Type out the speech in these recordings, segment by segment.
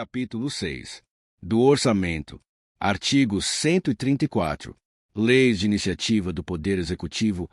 Capítulo 6. Do Orçamento. Artigo 134. Leis de iniciativa do Poder Executivo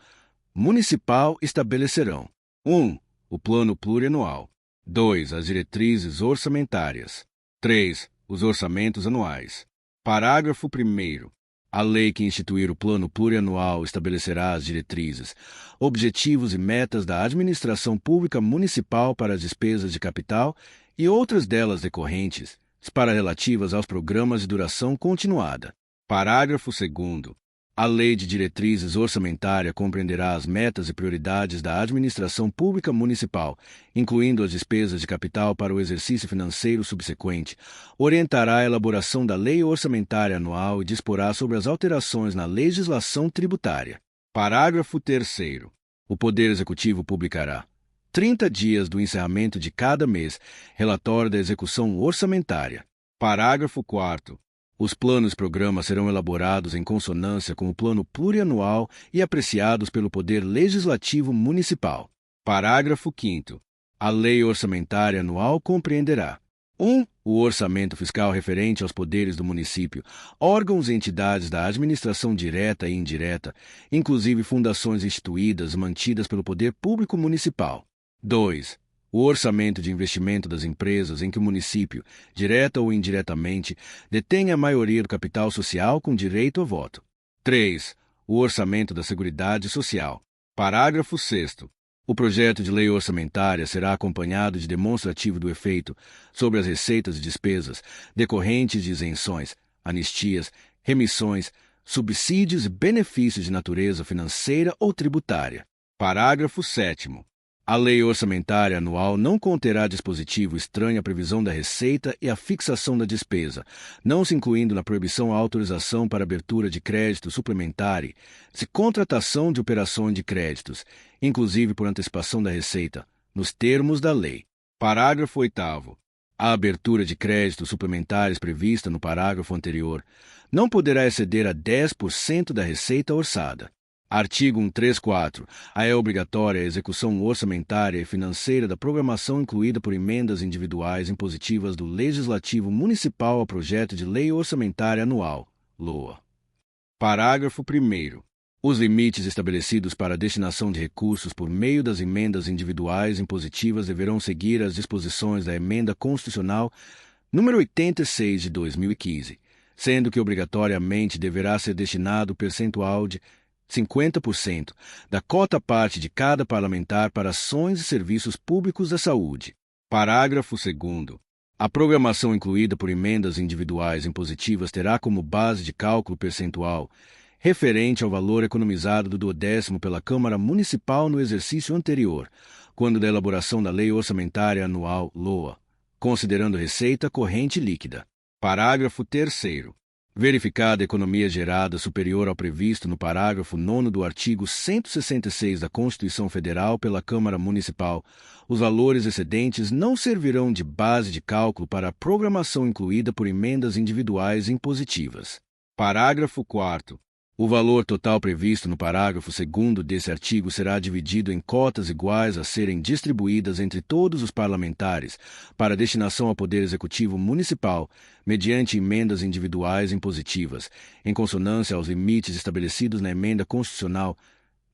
Municipal estabelecerão: 1. O Plano Plurianual. 2. As diretrizes orçamentárias. 3. Os orçamentos anuais. Parágrafo 1º. A lei que instituir o Plano Plurianual estabelecerá as diretrizes, objetivos e metas da administração pública municipal para as despesas de capital e outras delas decorrentes, para relativas aos programas de duração continuada. Parágrafo 2º. A Lei de Diretrizes Orçamentária compreenderá as metas e prioridades da administração pública municipal, incluindo as despesas de capital para o exercício financeiro subsequente, orientará a elaboração da Lei Orçamentária Anual e disporá sobre as alterações na legislação tributária. Parágrafo 3º. O Poder Executivo publicará, 30 dias do encerramento de cada mês, relatório da execução orçamentária. Parágrafo 4º. Os planos e programas serão elaborados em consonância com o Plano Plurianual e apreciados pelo Poder Legislativo Municipal. Parágrafo 5º. A Lei Orçamentária Anual compreenderá: 1. O orçamento fiscal referente aos poderes do município, órgãos e entidades da administração direta e indireta, inclusive fundações instituídas e mantidas pelo Poder Público Municipal. 2. O orçamento de investimento das empresas em que o município, direta ou indiretamente, detém a maioria do capital social com direito ao voto. 3. O orçamento da Seguridade Social. Parágrafo 6º. O projeto de lei orçamentária será acompanhado de demonstrativo do efeito sobre as receitas e despesas decorrentes de isenções, anistias, remissões, subsídios e benefícios de natureza financeira ou tributária. Parágrafo 7º. A Lei Orçamentária Anual não conterá dispositivo estranho à previsão da receita e à fixação da despesa, não se incluindo na proibição a autorização para abertura de crédito suplementar e contratação de operações de créditos, inclusive por antecipação da receita, nos termos da lei. Parágrafo 8º. A abertura de créditos suplementares prevista no parágrafo anterior não poderá exceder a 10% da receita orçada. Artigo 134. É obrigatória a execução orçamentária e financeira da programação incluída por emendas individuais impositivas do Legislativo Municipal ao projeto de Lei Orçamentária Anual, LOA. Parágrafo 1º. Os limites estabelecidos para a destinação de recursos por meio das emendas individuais impositivas deverão seguir as disposições da Emenda Constitucional número 86 de 2015, sendo que obrigatoriamente deverá ser destinado o percentual de 50% da cota-parte de cada parlamentar para ações e serviços públicos da saúde. Parágrafo 2º. A programação incluída por emendas individuais impositivas terá como base de cálculo percentual referente ao valor economizado do 10º pela Câmara Municipal no exercício anterior, quando da elaboração da Lei Orçamentária Anual, LOA, considerando receita corrente líquida. Parágrafo 3º. Verificada a economia gerada superior ao previsto no parágrafo 9º do artigo 166 da Constituição Federal pela Câmara Municipal, os valores excedentes não servirão de base de cálculo para a programação incluída por emendas individuais impositivas. Parágrafo 4º. O valor total previsto no parágrafo 2º desse artigo será dividido em cotas iguais a serem distribuídas entre todos os parlamentares para destinação ao Poder Executivo Municipal, mediante emendas individuais impositivas, em consonância aos limites estabelecidos na Emenda Constitucional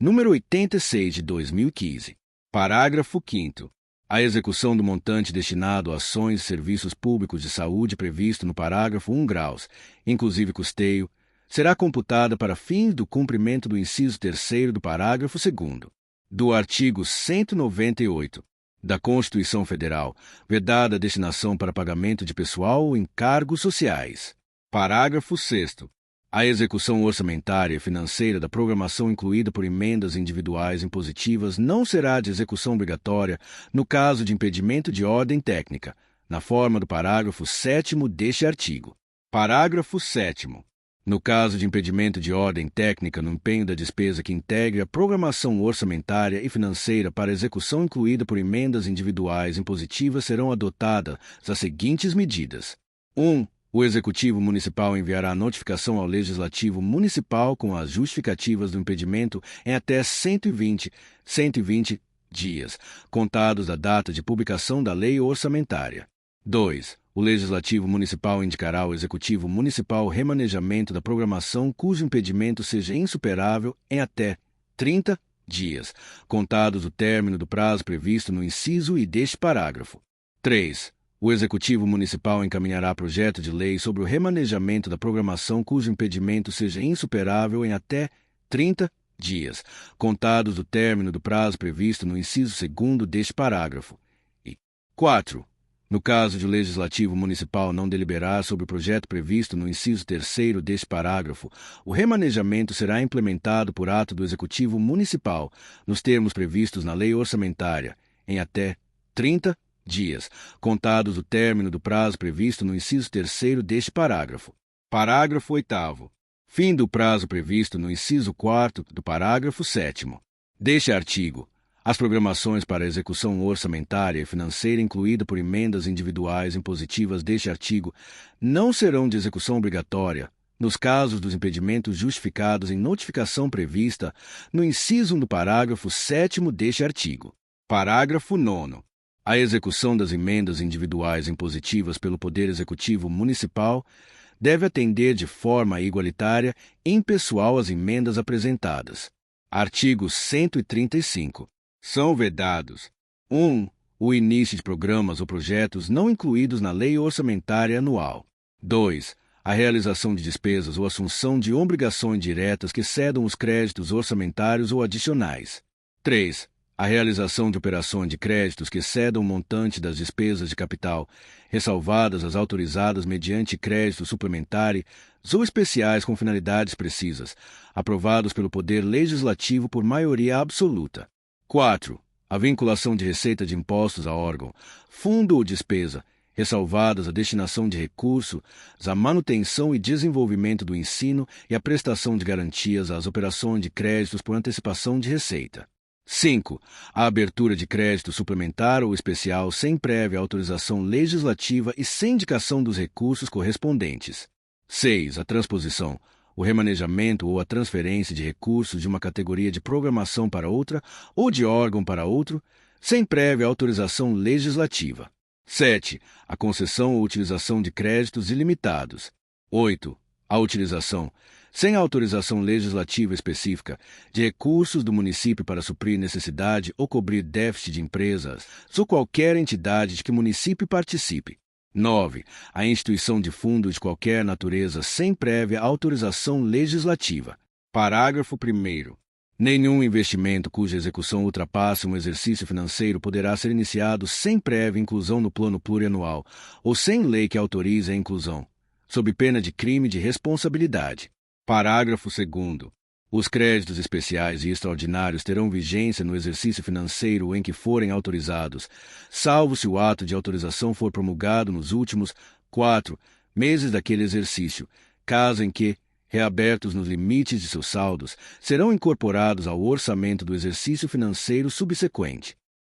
número 86 de 2015. Parágrafo 5º. A execução do montante destinado a ações e serviços públicos de saúde previsto no parágrafo 1 graus, inclusive custeio, será computada para fins do cumprimento do inciso 3º do parágrafo 2º do artigo 198 da Constituição Federal, vedada a destinação para pagamento de pessoal ou encargos sociais. Parágrafo 6º. A execução orçamentária e financeira da programação incluída por emendas individuais impositivas não será de execução obrigatória no caso de impedimento de ordem técnica, na forma do parágrafo 7º deste artigo. Parágrafo 7º. No caso de impedimento de ordem técnica no empenho da despesa que integre a programação orçamentária e financeira para execução incluída por emendas individuais impositivas serão adotadas as seguintes medidas. 1. O Executivo Municipal enviará notificação ao Legislativo Municipal com as justificativas do impedimento em até 120 dias, contados da data de publicação da Lei Orçamentária. 2. O Legislativo Municipal indicará ao Executivo Municipal remanejamento da programação cujo impedimento seja insuperável em até 30 dias, contados do término do prazo previsto no inciso I deste parágrafo. 3. O Executivo Municipal encaminhará projeto de lei sobre o remanejamento da programação cujo impedimento seja insuperável em até 30 dias, contados do término do prazo previsto no inciso 2º deste parágrafo. E 4. No caso de o Legislativo Municipal não deliberar sobre o projeto previsto no inciso 3º deste parágrafo, o remanejamento será implementado por ato do Executivo Municipal, nos termos previstos na Lei Orçamentária, em até 30 dias, contados do término do prazo previsto no inciso 3º deste parágrafo. Parágrafo 8º. Fim do prazo previsto no inciso 4º do parágrafo 7º deste artigo. As programações para execução orçamentária e financeira incluída por emendas individuais impositivas deste artigo não serão de execução obrigatória, nos casos dos impedimentos justificados em notificação prevista no inciso 1 do parágrafo 7º deste artigo. Parágrafo 9º. A execução das emendas individuais impositivas pelo Poder Executivo Municipal deve atender de forma igualitária e impessoal às emendas apresentadas. Artigo 135. São vedados: 1. O início de programas ou projetos não incluídos na Lei Orçamentária Anual. 2. A realização de despesas ou assunção de obrigações diretas que cedam os créditos orçamentários ou adicionais. 3. A realização de operações de créditos que cedam o montante das despesas de capital, ressalvadas as autorizadas mediante crédito suplementar ou especiais com finalidades precisas, aprovados pelo Poder Legislativo por maioria absoluta. 4. A vinculação de receita de impostos a órgão, fundo ou despesa, ressalvadas a destinação de recursos, a manutenção e desenvolvimento do ensino e a prestação de garantias às operações de créditos por antecipação de receita. 5. A abertura de crédito suplementar ou especial sem prévia autorização legislativa e sem indicação dos recursos correspondentes. 6. A transposição, o remanejamento ou a transferência de recursos de uma categoria de programação para outra ou de órgão para outro, sem prévia autorização legislativa. 7. A concessão ou utilização de créditos ilimitados. 8. A utilização, sem autorização legislativa específica, de recursos do município para suprir necessidade ou cobrir déficit de empresas ou qualquer entidade de que o município participe. 9. A instituição de fundos de qualquer natureza sem prévia autorização legislativa. Parágrafo 1º. Nenhum investimento cuja execução ultrapasse um exercício financeiro poderá ser iniciado sem prévia inclusão no plano plurianual ou sem lei que autorize a inclusão, sob pena de crime de responsabilidade. Parágrafo 2º. Os créditos especiais e extraordinários terão vigência no exercício financeiro em que forem autorizados, salvo se o ato de autorização for promulgado nos últimos 4 meses daquele exercício, caso em que, reabertos nos limites de seus saldos, serão incorporados ao orçamento do exercício financeiro subsequente.